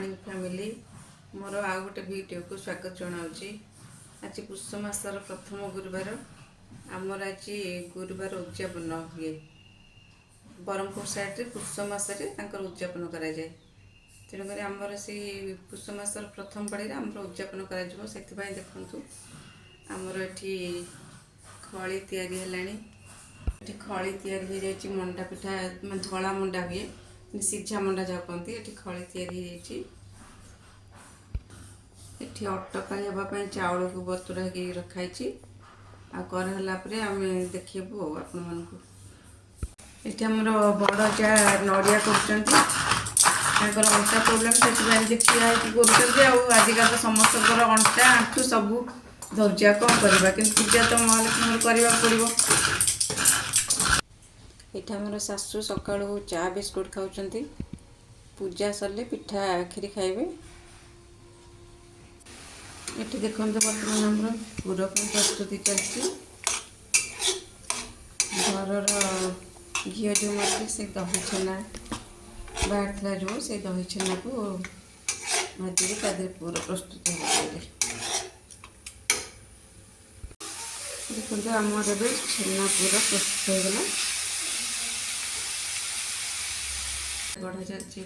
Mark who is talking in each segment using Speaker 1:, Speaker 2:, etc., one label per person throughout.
Speaker 1: Morning family मोर आउ गोटे video को स्वागत जनाऊँगी। आज पुष मासर प्रथम गुरुवार आमर आज गुरुवार उद्यापन हुए ब्रह्मपुर साइड पुष मसरे उद्यापन कराए। तेणुक आमर से पुष मासर प्रथम पाड़ी आम उद्यापन कर देखु आमर ये खली या खली या मंडा पिठा धला मंडा हुए सीझा मंडा जहाँ कहती ये खली या अटका हाँपाई चाउल को बतुरा रखाई आगे आम देखू आपण मानक ये आमर बड़ जा नड़िया कर अंटा प्रोब्लेम से देखिए आजिका तो समस्त अंटा आंठू सबू धैर्य कौन करवा कि पूजा तो महालक्ष्मी करने पड़ो। ये आमर सासू सका चा बिस्कुट खाऊँ पूजा सरले पिठा खीरी खाइबे। ये देखो बर्तमान आम पूरा प्रस्तुति चलती घर घी जो मारे से दही छेना बाहर जो से दही छेना को भाजी पूरा प्रस्तुत हो देखो आमर छेना पूरा प्रस्तुत हो गला बढ़ा चलती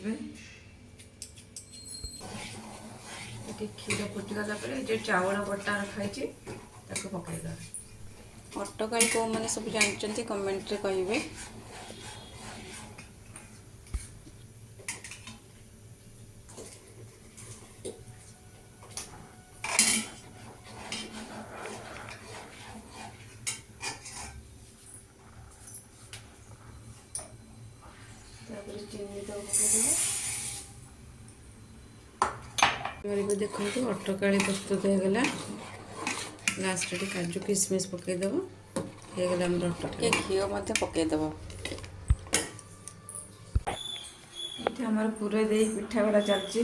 Speaker 1: क्षीर फुटिगला जो चावल बटा रखाई पकईद अटकाई कौ मैंने सब जानते कमेंट रे कहे। देखो अटकाली प्रस्तुत हो गला लास्ट काजू किशमिश पकईदेव होगला घी पकईदेव ये आम पूरा दे पिठा बड़ा चलती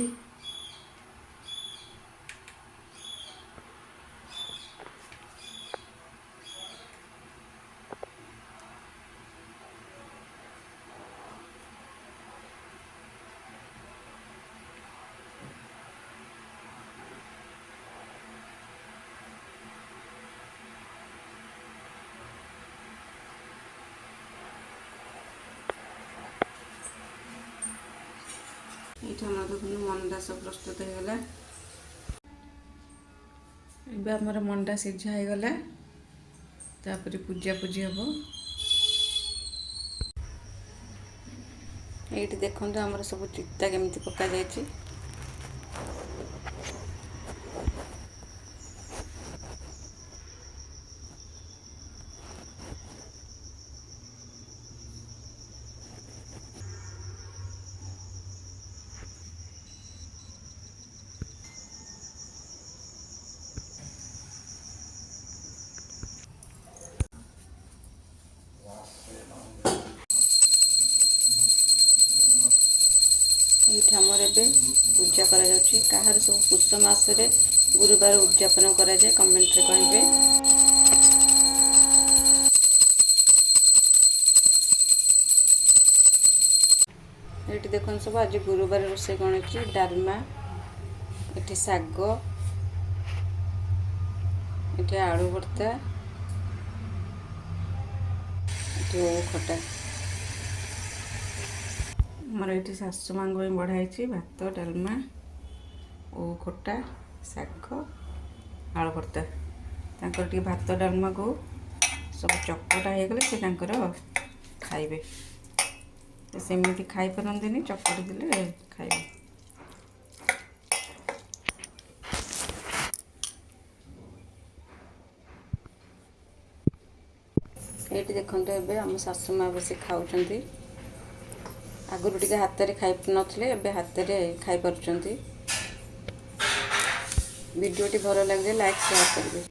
Speaker 1: ये मंडा सब प्रस्तुत होगला आमर मंडा सीझा होगला तापर पूजा पूजी हम ये देखो आमर सब चिता केमती पका जाए। ये आमर एवं पूजा कहार सब पुष मासरे गुरुवार उद्यापन कराए कमेंट रे कहे। ये देखो सब आज गुरुवार रोषे कौन डालमा ये शाग ये आलू भर्ता ये खटा मोर ये शाशु माँ बढ़ाई भात डालमा ओ खटा शाग आलू भर्ता तांकर भात डालमा को सब चकटा हो गले से खाइबे सेमती खाई पारती चकटी देले खाइबे। ये देखो ए आम सासू माँ बस खाऊँ आगुरी टे हाथ में खाई नथिले एबे हाथ में खाई पारुचंती। वीडियोटी भल लगे लाइक शेयर करेंगे।